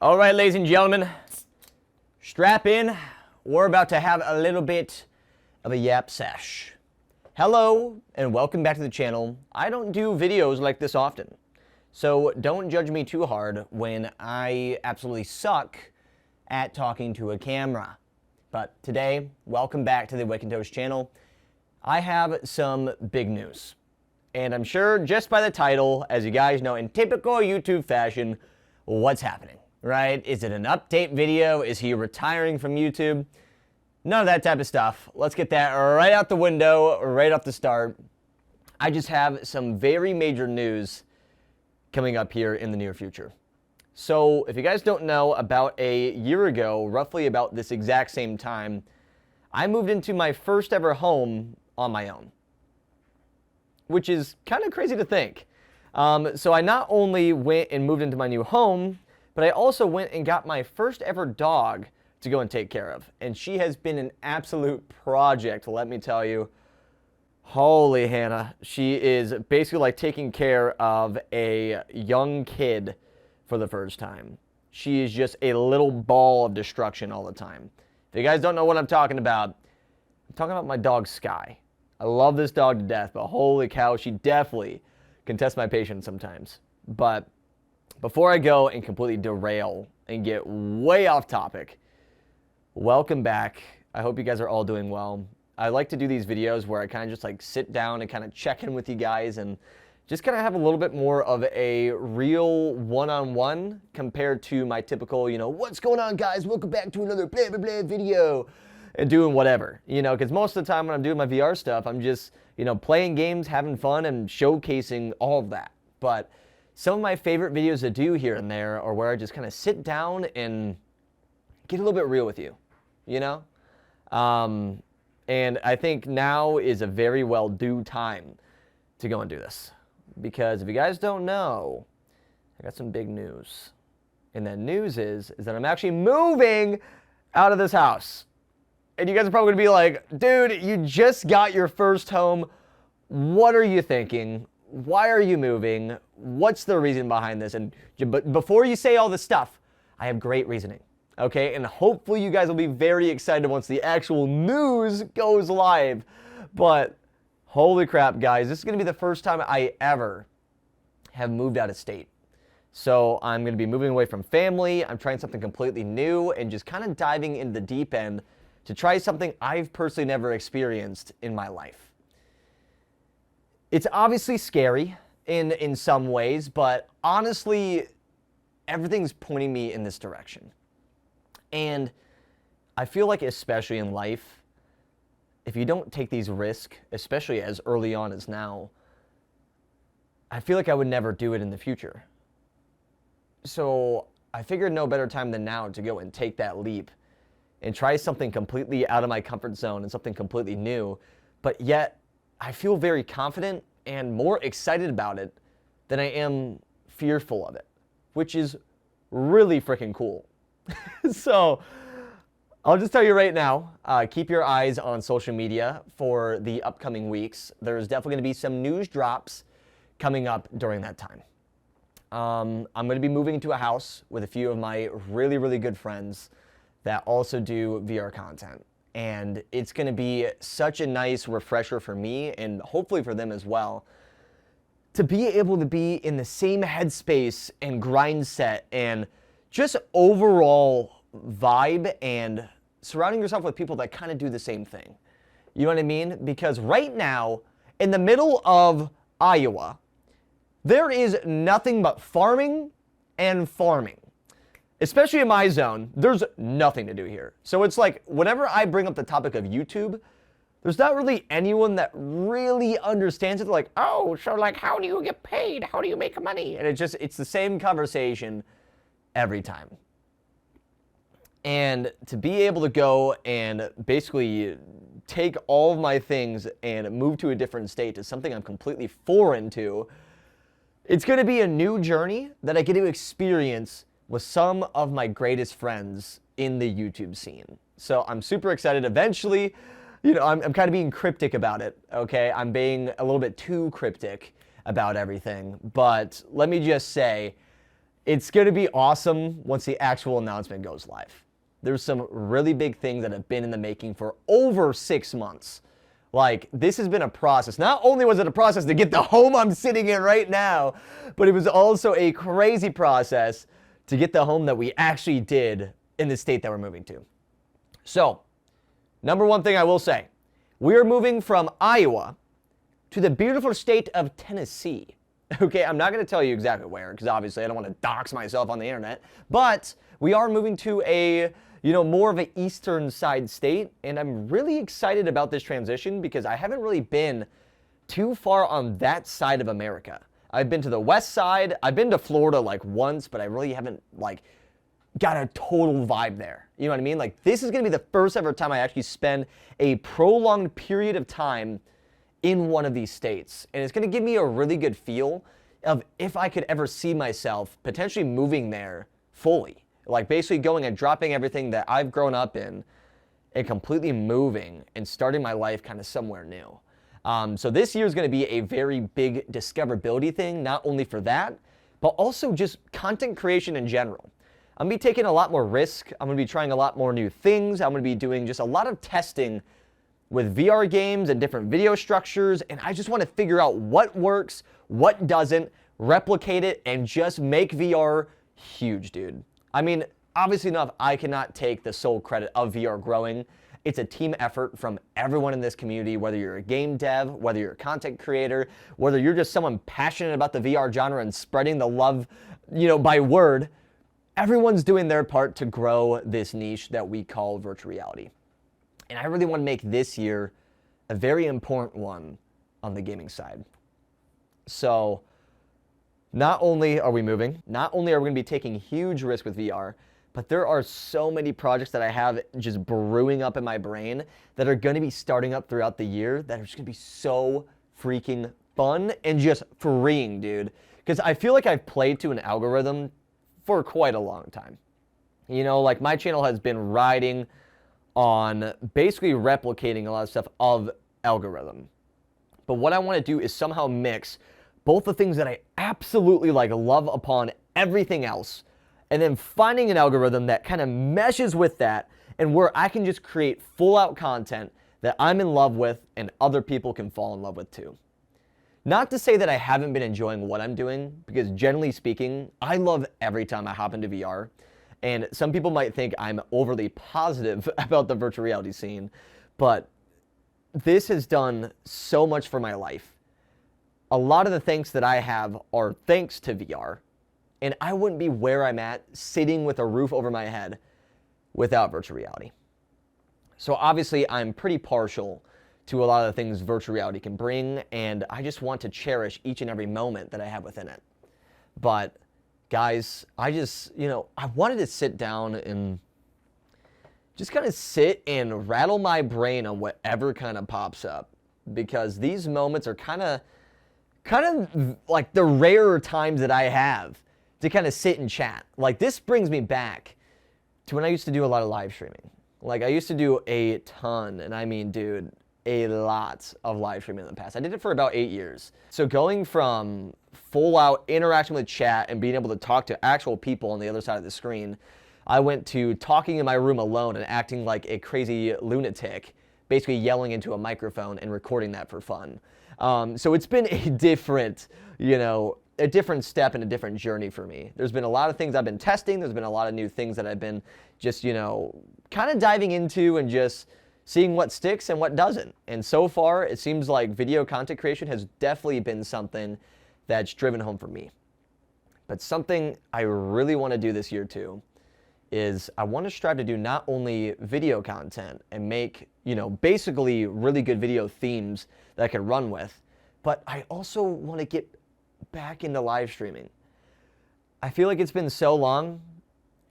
All right, ladies and gentlemen, strap in. We're about to have a little bit of a yap sesh. Hello, and welcome back to the channel. I don't do videos like this often, so don't judge me too hard when I absolutely suck at talking to a camera. But today, welcome back to the Wick and Toast channel. I have some big news. And I'm sure just by the title, as you guys know, in typical YouTube fashion, what's happening, right? Is it an update video? Is he retiring from YouTube? None of that type of stuff. Let's get that right out the window, right off the start. I just have some very major news coming up here in the near future. So if you guys don't know, about a year ago, roughly about this exact same time, I moved into my first ever home on my own, which is kind of crazy to think. So I not only went and moved into my new home, but I also went and got my first ever dog to go and take care of. And she has been an absolute project, let me tell you. Holy Hannah. She is basically like taking care of a young kid for the first time. She is just a little ball of destruction all the time. If you guys don't know what I'm talking about my dog Sky. I love this dog to death, but holy cow, she definitely can test my patience sometimes. But before I go and completely derail and get way off topic, welcome back. I hope you guys are all doing well. I like to do these videos where I kind of just like sit down and kind of check in with you guys and just kind of have a little bit more of a real one-on-one compared to my typical, what's going on, guys? Welcome back to another blah, blah, blah video. And doing whatever, because most of the time when I'm doing my VR stuff, I'm just, playing games, having fun, and showcasing all of that. But some of my favorite videos to do here and there are where I just kind of sit down and get a little bit real with you, And I think now is a very well due time to go and do this. Because if you guys don't know, I got some big news. And that news is that I'm actually moving out of this house. And you guys are probably going to be like, dude, you just got your first home. What are you thinking? Why are you moving? What's the reason behind this? But before you say all this stuff, I have great reasoning, okay? And hopefully you guys will be very excited once the actual news goes live. But holy crap, guys, this is going to be the first time I ever have moved out of state. So I'm going to be moving away from family. I'm trying something completely new and just kind of diving into the deep end to try something I've personally never experienced in my life. It's obviously scary in some ways, but honestly, everything's pointing me in this direction. And I feel like especially in life, if you don't take these risks, especially as early on as now, I feel like I would never do it in the future. So I figured no better time than now to go and take that leap and try something completely out of my comfort zone and something completely new, but yet I feel very confident and more excited about it than I am fearful of it, which is really freaking cool. So I'll just tell you right now, keep your eyes on social media for the upcoming weeks. There's definitely going to be some news drops coming up during that time. I'm going to be moving into a house with a few of my really, really good friends that also do VR content. And it's going to be such a nice refresher for me and hopefully for them as well to be able to be in the same headspace and grind set and just overall vibe and surrounding yourself with people that kind of do the same thing. You know what I mean? Because right now, in the middle of Iowa, there is nothing but farming and farming. Especially in my zone, there's nothing to do here. So it's like, whenever I bring up the topic of YouTube, there's not really anyone that really understands it. They're like, oh, so like, how do you get paid? How do you make money? And it's the same conversation every time. And to be able to go and basically take all of my things and move to a different state to something I'm completely foreign to, it's going to be a new journey that I get to experience with some of my greatest friends in the YouTube scene. So I'm super excited. Eventually, I'm kind of being cryptic about it, okay? I'm being a little bit too cryptic about everything. But let me just say, it's going to be awesome once the actual announcement goes live. There's some really big things that have been in the making for over 6 months. Like, this has been a process. Not only was it a process to get the home I'm sitting in right now, but it was also a crazy process to get the home that we actually did in the state that we're moving to. So, number one thing I will say, we are moving from Iowa to the beautiful state of Tennessee. Okay, I'm not going to tell you exactly where, because obviously I don't want to dox myself on the internet, but we are moving to a, more of an eastern side state, and I'm really excited about this transition because I haven't really been too far on that side of America. I've been to the west side, I've been to Florida like once, but I really haven't like got a total vibe there. You know what I mean? Like, this is going to be the first ever time I actually spend a prolonged period of time in one of these states. And it's going to give me a really good feel of if I could ever see myself potentially moving there fully. Like, basically going and dropping everything that I've grown up in and completely moving and starting my life kind of somewhere new. So this year is going to be a very big discoverability thing, not only for that, but also just content creation in general. I'm going to be taking a lot more risk. I'm going to be trying a lot more new things. I'm going to be doing just a lot of testing with VR games and different video structures, and I just want to figure out what works, what doesn't, replicate it, and just make VR huge, dude. I mean, obviously enough, I cannot take the sole credit of VR growing. It's a team effort from everyone in this community, whether you're a game dev, whether you're a content creator, whether you're just someone passionate about the VR genre and spreading the love, by word. Everyone's doing their part to grow this niche that we call virtual reality. And I really want to make this year a very important one on the gaming side. So, not only are we moving, not only are we going to be taking huge risks with VR, but there are so many projects that I have just brewing up in my brain that are going to be starting up throughout the year that are just going to be so freaking fun and just freeing, dude. Because I feel like I've played to an algorithm for quite a long time. Like, my channel has been riding on basically replicating a lot of stuff of algorithm. But what I want to do is somehow mix both the things that I absolutely love upon everything else, and then finding an algorithm that kind of meshes with that, and where I can just create full out content that I'm in love with and other people can fall in love with too. Not to say that I haven't been enjoying what I'm doing, because generally speaking, I love every time I hop into VR. And some people might think I'm overly positive about the virtual reality scene, but this has done so much for my life. A lot of the thanks that I have are thanks to VR, and I wouldn't be where I'm at sitting with a roof over my head without virtual reality. So obviously I'm pretty partial to a lot of the things virtual reality can bring, and I just want to cherish each and every moment that I have within it. But guys, I just, I wanted to sit down and just kind of sit and rattle my brain on whatever kind of pops up, because these moments are kind of like the rarer times that I have to kind of sit and chat. Like, this brings me back to when I used to do a lot of live streaming. Like, I used to do a ton, and I mean, dude, a lot of live streaming in the past. I did it for about 8 years. So going from full out interaction with chat and being able to talk to actual people on the other side of the screen, I went to talking in my room alone and acting like a crazy lunatic, basically yelling into a microphone and recording that for fun. So it's been a different, a different step and a different journey for me. There's been a lot of things I've been testing. There's been a lot of new things that I've been just, kind of diving into and just seeing what sticks and what doesn't. And so far, it seems like video content creation has definitely been something that's driven home for me. But something I really want to do this year too is I want to strive to do not only video content and make, basically really good video themes that I can run with, but I also want to get back into live streaming. I feel like it's been so long,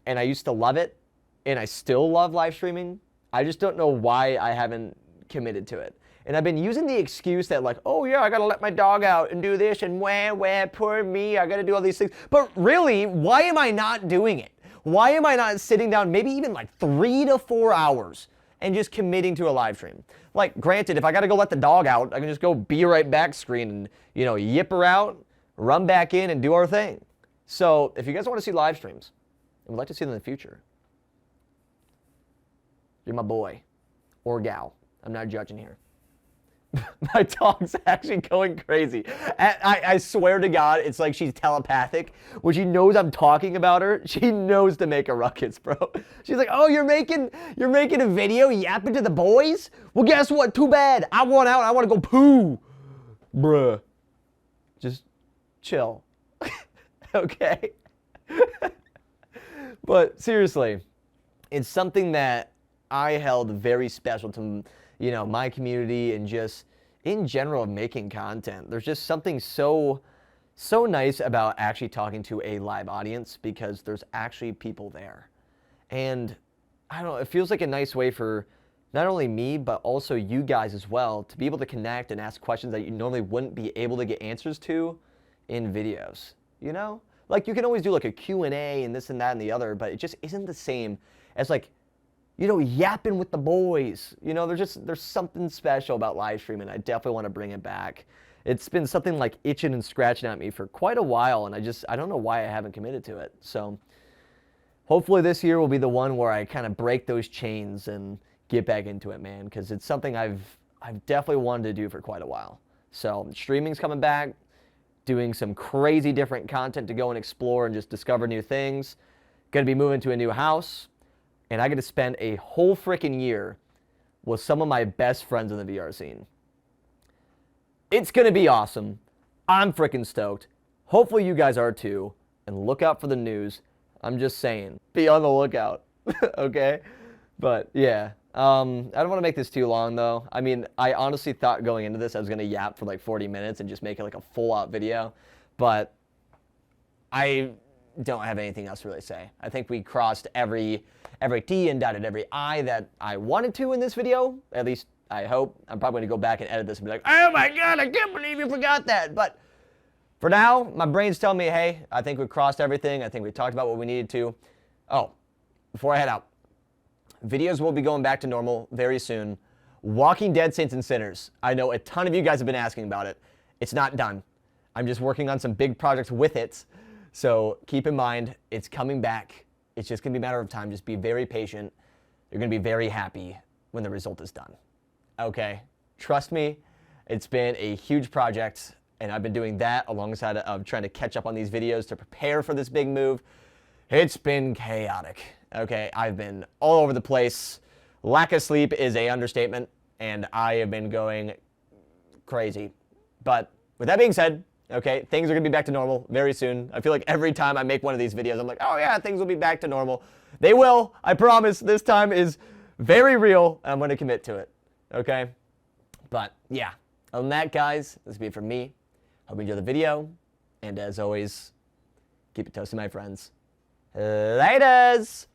and I used to love it, and I still love live streaming. I just don't know why I haven't committed to it. And I've been using the excuse that oh yeah, I gotta let my dog out and do this, and wah, poor me, I gotta do all these things. But really, why am I not doing it? Why am I not sitting down maybe even 3 to 4 hours and just committing to a live stream? Granted, if I gotta go let the dog out, I can just go be right back screen and, yip her out, run back in and do our thing. So if you guys want to see live streams and would like to see them in the future, you're my boy or gal. I'm not judging here. My dog's actually going crazy. I swear to God, it's like she's telepathic. When she knows I'm talking about her, she knows to make a ruckus, bro. She's like, oh, you're making a video yapping to the boys? Well, guess what? Too bad. I want out. I want to go poo. Bruh. Just chill. Okay? But seriously, it's something that I held very special to, you know, my community and just in general of making content. There's just something so nice about actually talking to a live audience because there's actually people there. And I don't know, it feels like a nice way for not only me, but also you guys as well to be able to connect and ask questions that you normally wouldn't be able to get answers to in videos, you know? Like you can always do like a Q&A and this and that and the other, but it just isn't the same as like, you know, yapping with the boys. You know, there's something special about live streaming. I definitely want to bring it back. It's been something like itching and scratching at me for quite a while, and I don't know why I haven't committed to it. So hopefully this year will be the one where I kind of break those chains and get back into it, man, because it's something I've definitely wanted to do for quite a while. So streaming's coming back, doing some crazy different content to go and explore and just discover new things. Gonna be moving to a new house. And I get to spend a whole freaking year with some of my best friends in the VR scene. It's going to be awesome. I'm freaking stoked. Hopefully you guys are too. And look out for the news. I'm just saying. Be on the lookout. Okay? But yeah. I don't want to make this too long though. I mean, I honestly thought going into this I was going to yap for like 40 minutes and just make it like a full-out video. But I don't have anything else to really say. I think we crossed every T and dotted every I that I wanted to in this video. At least I hope. I'm probably going to go back and edit this and be like, oh my God, I can't believe you forgot that. But for now, my brain's telling me, hey, I think we crossed everything. I think we talked about what we needed to. Oh, before I head out, videos will be going back to normal very soon. Walking Dead Saints and Sinners. I know a ton of you guys have been asking about it. It's not done. I'm just working on some big projects with it. So keep in mind, it's coming back. It's just going to be a matter of time. Just be very patient. You're going to be very happy when the result is done. Okay? Trust me, it's been a huge project, and I've been doing that alongside of trying to catch up on these videos to prepare for this big move. It's been chaotic. Okay? I've been all over the place. Lack of sleep is an understatement, and I have been going crazy. But with that being said, okay, things are going to be back to normal very soon. I feel like every time I make one of these videos, I'm like, oh yeah, things will be back to normal. They will. I promise. This time is very real. I'm going to commit to it. Okay? But yeah, other than that, guys, this will be it from me. Hope you enjoyed the video. And as always, keep it toasty, my friends. Laters!